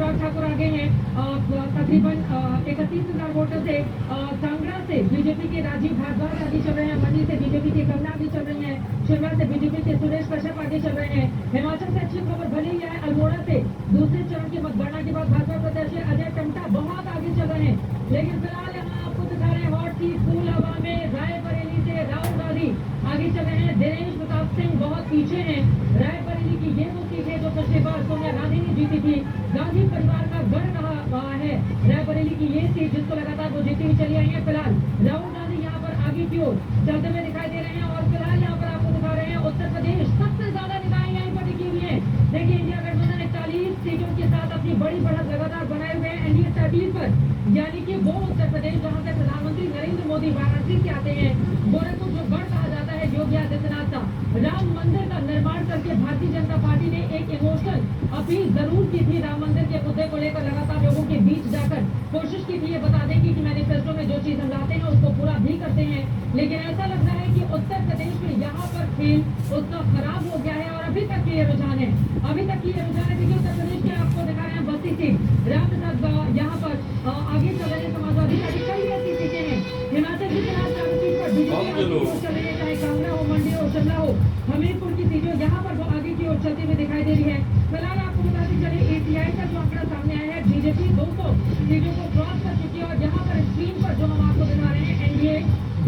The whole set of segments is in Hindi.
अनुराग ठाकुर आगे हैं तकरीबन 31,000 वोटों से। कांगड़ा से बीजेपी के राजीव भारद्वाज आगे चल रहे हैं, मंडी से बीजेपी के कमला आगे चल रही हैं, शिमला से बीजेपी के सुरेश कश्यप आगे चल रहे हैं। हिमाचल से अच्छी खबर भले ही है, अल्मोड़ा से दूसरे चरण की मतगणना के बाद भाजपा प्रत्याशी अजय टमटा बहुत आगे चल रहे हैं। लेकिन फिलहाल यहाँ आपको दिखा रहे हैं हॉट सीट फूल हवा में, रायबरेली से राहुल गांधी आगे चल रहे हैं, दिनेश प्रताप सिंह बहुत पीछे हैं। रायबरेली की ये वो सीट है जो पिछली बार सोनिया गांधी ने जीती थी, गांधी परिवार का गढ़ रहा है रायबरेली की ये सीट, जिसको लगातार वो जीती हुई चली आई है। फिलहाल राहुल गांधी यहाँ पर आगे की ओर चलते हुए दिखाई दे रहे हैं और फिलहाल यहाँ पर आपको दिखा रहे हैं उत्तर प्रदेश सबसे ज्यादा निगाहें यहीं पर टिकी हुई है। देखिए इंडिया गठबंधन 41 सीटों के साथ अपनी बड़ी बढ़त लगातार बनाए हुए हैं एनडीए 30 पर, यानी कि वो उत्तर प्रदेश जहाँ से प्रधानमंत्री नरेंद्र मोदी वाराणसी से आते हैं। गोरखपुर जो गढ़ कहा जाता है योगी आदित्यनाथ का, राम मंदिर का निर्माण करके भारतीय जनता पार्टी ने एक इमोशनल अपील जरूर की थी। राम मंदिर के मुद्दे को लेकर लगातार लोगों के बीच जाकर कोशिश की थी ये बता दें कि मैनिफेस्टो में जो चीज हम लाते हैं उसको पूरा भी करते हैं, लेकिन ऐसा लग रहा है कि उत्तर प्रदेश में यहाँ पर खेल उतना खराब हो गया है और अभी तक ये रुझान है, अभी तक ये रुझान है। देखिए उत्तर प्रदेश के आपको दिखा रहे हैं बस्ती सीट, रामप्रसाद यहाँ पर आगे चल रहे समाजवादी पार्टी, कई ऐसी सीटें हैं। हिमाचल की सीट पर बीजेपी चल रही है, चाहे कांगड़ा हो, मंडी हो, शिमला हो, हमीरपुर की सीटें यहाँ पर वो आगे की ओर चलती हुई दिखाई दे रही है। फिलहाल आपको बताते चले एटीआई का जो आंकड़ा सामने आया है, बीजेपी 200 सीटों को क्रॉस कर चुकी है और यहाँ पर स्क्रीन पर जो हम आपको दिखा रहे हैं एनडीए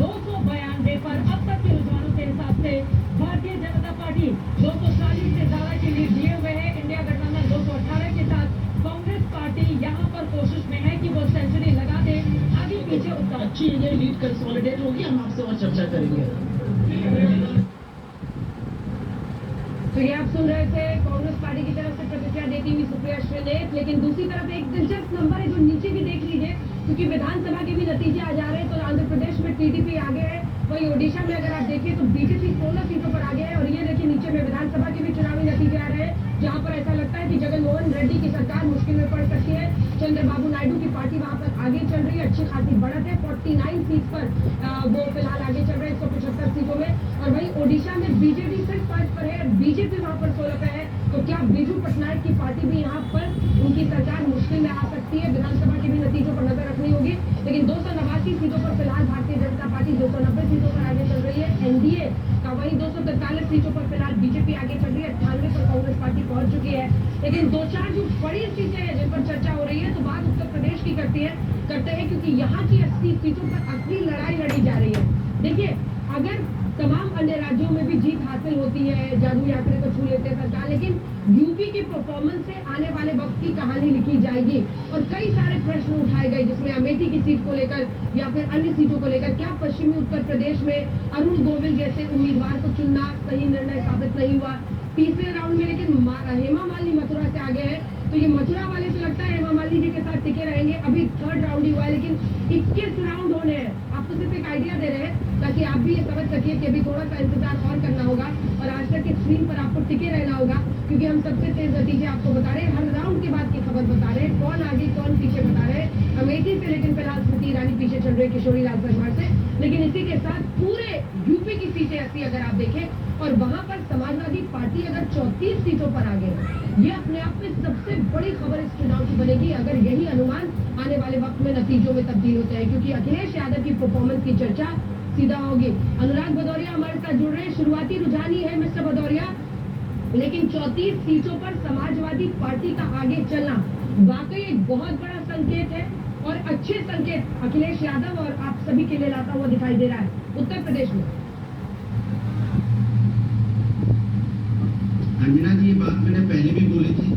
292 पर अब तक के रुझानों के हिसाब से भारतीय जनता पार्टी 240 से ज्यादा की लीड दिए हुए है। इंडिया गठबंधन 218 के साथ कांग्रेस पार्टी यहाँ पर कोशिश में है कि वो सेंचुरी लगा दे, आगे पीछे उसका अच्छी ये लीड कंसोलिडेट होगी, हम आपसे और चर्चा करेंगे। तो ये आप सुन रहे थे कांग्रेस पार्टी की तरफ से प्रतिक्रिया देती हुई सुप्रिया श्रीनेत। लेकिन दूसरी तरफ एक दिलचस्प नंबर है जो नीचे भी देख लीजिए, क्योंकि विधानसभा के भी नतीजे आ जा रहे हैं। तो आंध्र प्रदेश में टीडीपी आगे है, वही ओडिशा में अगर आप देखें तो बीजेपी 16 सीटों पर आगे है। और ये देखिए नीचे में विधानसभा के भी चुनावी नतीजे आ रहे हैं, जहाँ पर ऐसा लगता है कि जगनमोहन रेड्डी की सरकार मुश्किल में पड़ सकती है। चंद्रबाबू नायडू की पार्टी वहाँ पर आगे चल रही है, अच्छी खासी बढ़त है, 49 सीट पर वो फिलहाल आगे चल रहे हैं 175 सीटों में। और वही ओडिशा में बीजेडी सिर्फ 5 पर है, बीजेपी वहाँ पर 16 पे है। तो क्या बिजू पटनायक की पार्टी भी यहाँ पर उनकी सरकार मुश्किल में आ सकती है? विधानसभा के भी नतीजों पर नजर रखनी होगी। लेकिन 289 सीटों पर फिलहाल भारतीय जनता पार्टी 290 सीटों पर आगे चल रही है एनडीए का, वही 243 सीटों पर फिलहाल बीजेपी आगे चल रही है, 98 पर कांग्रेस पार्टी पहुंच चुकी है। लेकिन 2-4 जो बड़ी सीटें हैं जिन पर चर्चा हो रही है, तो बात उत्तर प्रदेश की करते हैं क्योंकि यहाँ की 80 सीटों पर असली लड़ाई लड़ी जा रही है। देखिए अगर तमाम अन्य राज्यों में भी जीत हासिल होती है, जादू यात्री को छू लेते हैं सरकार, लेकिन यूपी की परफॉर्मेंस से आने वाले वक्त की कहानी लिखी जाएगी। और कई सारे प्रश्न उठाए गए, जिसमें अमेठी की सीट को लेकर या फिर अन्य सीटों को लेकर, क्या पश्चिमी उत्तर प्रदेश में अरुण गोविल जैसे उम्मीदवार को चुनना सही निर्णय साबित नहीं हुआ तीसरे राउंड में। लेकिन हेमा मालिनी मथुरा से आगे है, तो ये मथुरा वाले से लगता है हेमा मालिनी जी के साथ टिके रहेंगे। अभी 3rd राउंड ही हुआ है, लेकिन 21 राउंड होने हैं। आपको सिर्फ एक आइडिया दे रहे हैं ताकि आप भी ये समझ सकिए कि अभी थोड़ा सा इंतजार और करना होगा और आज तक की स्क्रीन पर आपको टिके रहना होगा, क्योंकि हम सबसे तेज नतीजे आपको बता रहे हैं, हर राउंड के बाद की खबर बता रहे हैं, कौन आगे कौन पीछे बता रहे हैं। अमेठी से लेकिन फिलहाल स्मृति ईरानी पीछे चल रही है किशोरी लाल शर्मा से। लेकिन इसी के साथ पूरे यूपी की सीटें 80 अगर आप देखें, और वहां पर समाजवादी पार्टी अगर 34 सीटों पर आगे है, ये अपने आप में सबसे बड़ी खबर इस चुनाव की बनेगी अगर यही अनुमान आने वाले वक्त में नतीजों में तब्दील होते हैं, क्योंकि अखिलेश यादव की परफॉर्मेंस की चर्चा सीधा होगी। अनुराग भदौरिया हमारे साथ जुड़ रहे हैं, शुरुआती रुझान ही है मिस्टर भदौरिया, लेकिन 34 सीटों पर समाजवादी पार्टी का आगे चलना वाकई एक बहुत बड़ा संकेत है और अच्छे संकेत अखिलेश यादव और आप सभी के लिए लाता हुआ दिखाई दे रहा है उत्तर प्रदेश में। अंजना जी, ये बात मैंने पहले भी बोली थी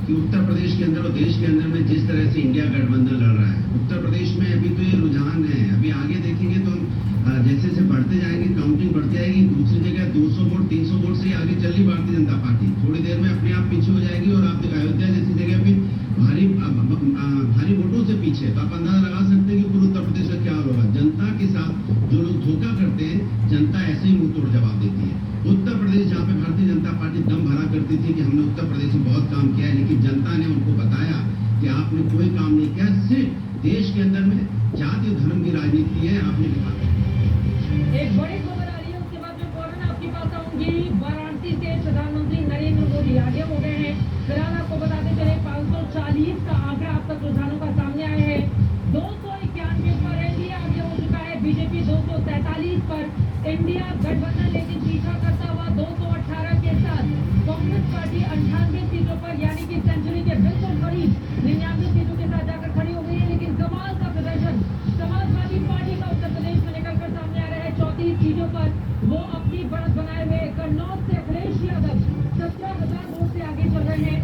कि उत्तर प्रदेश के अंदर और देश के अंदर में जिस तरह से इंडिया गठबंधन लड़ रहा है, उत्तर प्रदेश में अभी तो ये रुझान है। अभी आगे देखेंगे तो जैसे जैसे बढ़ते जाएंगे, काउंटिंग बढ़ती जाएगी, दूसरी जगह 200 वोट 300 वोट से आगे चल रही भारतीय जनता पार्टी थोड़ी देर में अपने आप पीछे हो जाएगी और आप अयोध्या जैसी जगह पे भारी वोटों से पीछे। तो आप अंदाजा लगा सकते हैं कि पूरे उत्तर प्रदेश का क्या होगा। जनता के साथ जो लोग धोखा करते हैं, जनता ऐसे ही मुंह तोड़ जवाब देती है। उत्तर प्रदेश जहाँ पे भारतीय जनता पार्टी दम भरा करती थी कि हमने उत्तर प्रदेश में बहुत काम किया है, लेकिन जनता ने उनको बताया कि आपने कोई काम नहीं किया, सिर्फ देश के अंदर में जाति धर्म की राजनीति है। आपने एक बड़ी खबर आ रही है, उसके बाद मैं फौरन आपके पास आऊंगी। वाराणसी से प्रधानमंत्री नरेंद्र मोदी आगे हो गए हैं। फिलहाल आपको बताते चले 540 तक रुझानों का सामने आए हैं। 291 पर एनडीए आगे हो चुका है, बीजेपी 243 पर। इंडिया गठबंधन लेकिन पीछा करता हुआ 218 के साथ। कांग्रेस पार्टी 98 सीटों पर यानी कि सेंचुरी के बिल्कुल करीब 99 सीटों के साथ जाकर खड़ी हो गई है। लेकिन कमाल का प्रदर्शन समाजवादी पार्टी का उत्तर प्रदेश में निकलकर सामने आ रहा है। 34 सीटों पर वो अपनी बढ़त बनाए हुए कन्नौज से अखिलेश यादव 17,000 वोट से आगे चल रहे हैं।